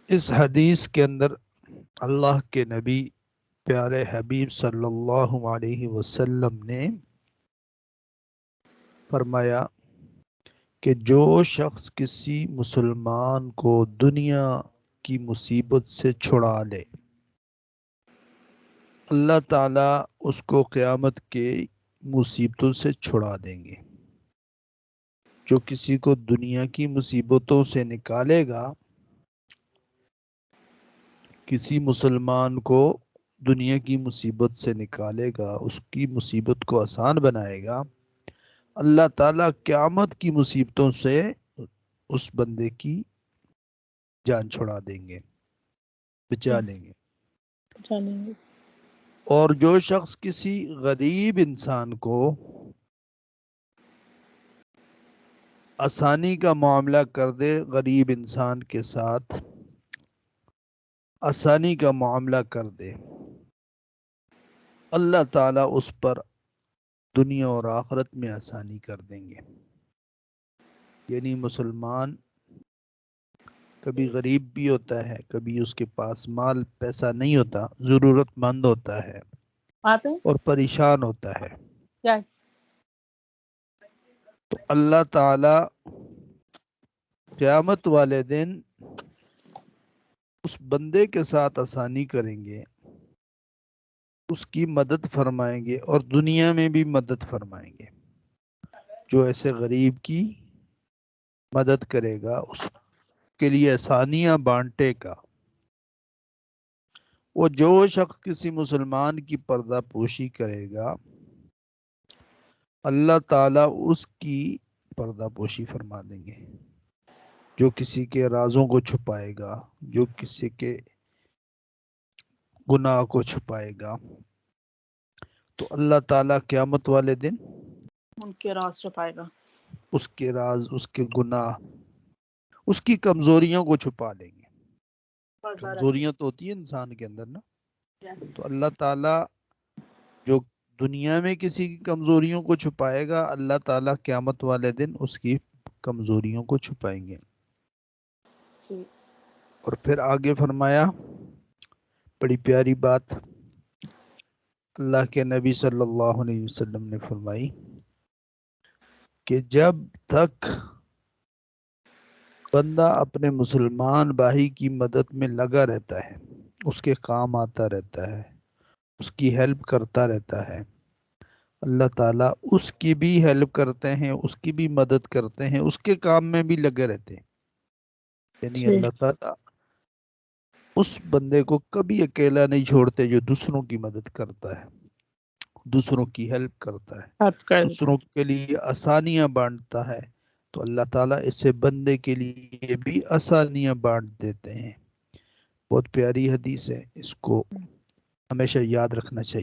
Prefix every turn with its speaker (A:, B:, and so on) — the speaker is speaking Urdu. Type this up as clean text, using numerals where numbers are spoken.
A: اس حدیث کے اندر اللہ کے نبی پیارے حبیب صلی اللہ علیہ وسلم نے فرمایا کہ جو شخص کسی مسلمان کو دنیا کی مصیبت سے چھڑا لے، اللہ تعالیٰ اس کو قیامت کے مصیبتوں سے چھڑا دیں گے۔ جو کسی کو دنیا کی مصیبتوں سے نکالے گا، کسی مسلمان کو دنیا کی مصیبت سے نکالے گا، اس کی مصیبت کو آسان بنائے گا، اللہ تعالیٰ قیامت کی مصیبتوں سے اس بندے کی جان چھڑا دیں گے، بچا لیں گے۔
B: جانیں گے۔
A: اور جو شخص کسی غریب انسان کو آسانی کا معاملہ کر دے، غریب انسان کے ساتھ آسانی کا معاملہ کر دے، اللہ تعالیٰ اس پر دنیا اور آخرت میں آسانی کر دیں گے۔ یعنی مسلمان کبھی غریب بھی ہوتا ہے، کبھی اس کے پاس مال پیسہ نہیں ہوتا، ضرورت مند ہوتا ہے
B: آپ ہیں؟
A: اور پریشان ہوتا ہے،
B: یس۔
A: تو اللہ تعالیٰ قیامت والے دن اس بندے کے ساتھ آسانی کریں گے، اس کی مدد فرمائیں گے اور دنیا میں بھی مدد فرمائیں گے۔ جو ایسے غریب کی مدد کرے گا، اس کے لیے آسانیاں بانٹے گا۔ وہ جو شخص کسی مسلمان کی پردہ پوشی کرے گا، اللہ تعالیٰ اس کی پردہ پوشی فرما دیں گے۔ جو کسی کے رازوں کو چھپائے گا، جو کسی کے گناہ کو چھپائے گا، تو اللہ تعالیٰ قیامت والے دن
B: ان کے راز چھپائے گا۔
A: اس کے راز، اس کے گناہ، اس کی کمزوریوں کو چھپا لیں گے۔ کمزوریاں تو ہوتی ہیں انسان کے اندر نا، تو اللہ تعالیٰ جو دنیا میں کسی کی کمزوریوں کو چھپائے گا، اللہ تعالیٰ قیامت والے دن اس کی کمزوریوں کو چھپائیں گے۔ اور پھر آگے فرمایا بڑی پیاری بات اللہ کے نبی صلی اللہ علیہ وسلم نے فرمائی کہ جب تک بندہ اپنے مسلمان بھائی کی مدد میں لگا رہتا ہے، اس کے کام آتا رہتا ہے، اس کی ہیلپ کرتا رہتا ہے، اللہ تعالیٰ اس کی بھی ہیلپ کرتے ہیں، اس کی بھی مدد کرتے ہیں، اس کے کام میں بھی لگے رہتے ہیں۔ یعنی اللہ تعالیٰ اس بندے کو کبھی اکیلا نہیں چھوڑتے جو دوسروں کی مدد کرتا ہے، دوسروں کی ہیلپ کرتا ہے، دوسروں کے لیے آسانیاں بانٹتا ہے، تو اللہ تعالیٰ اسے بندے کے لیے بھی آسانیاں بانٹ دیتے ہیں۔ بہت پیاری حدیث ہے، اس کو ہمیشہ یاد رکھنا چاہیے۔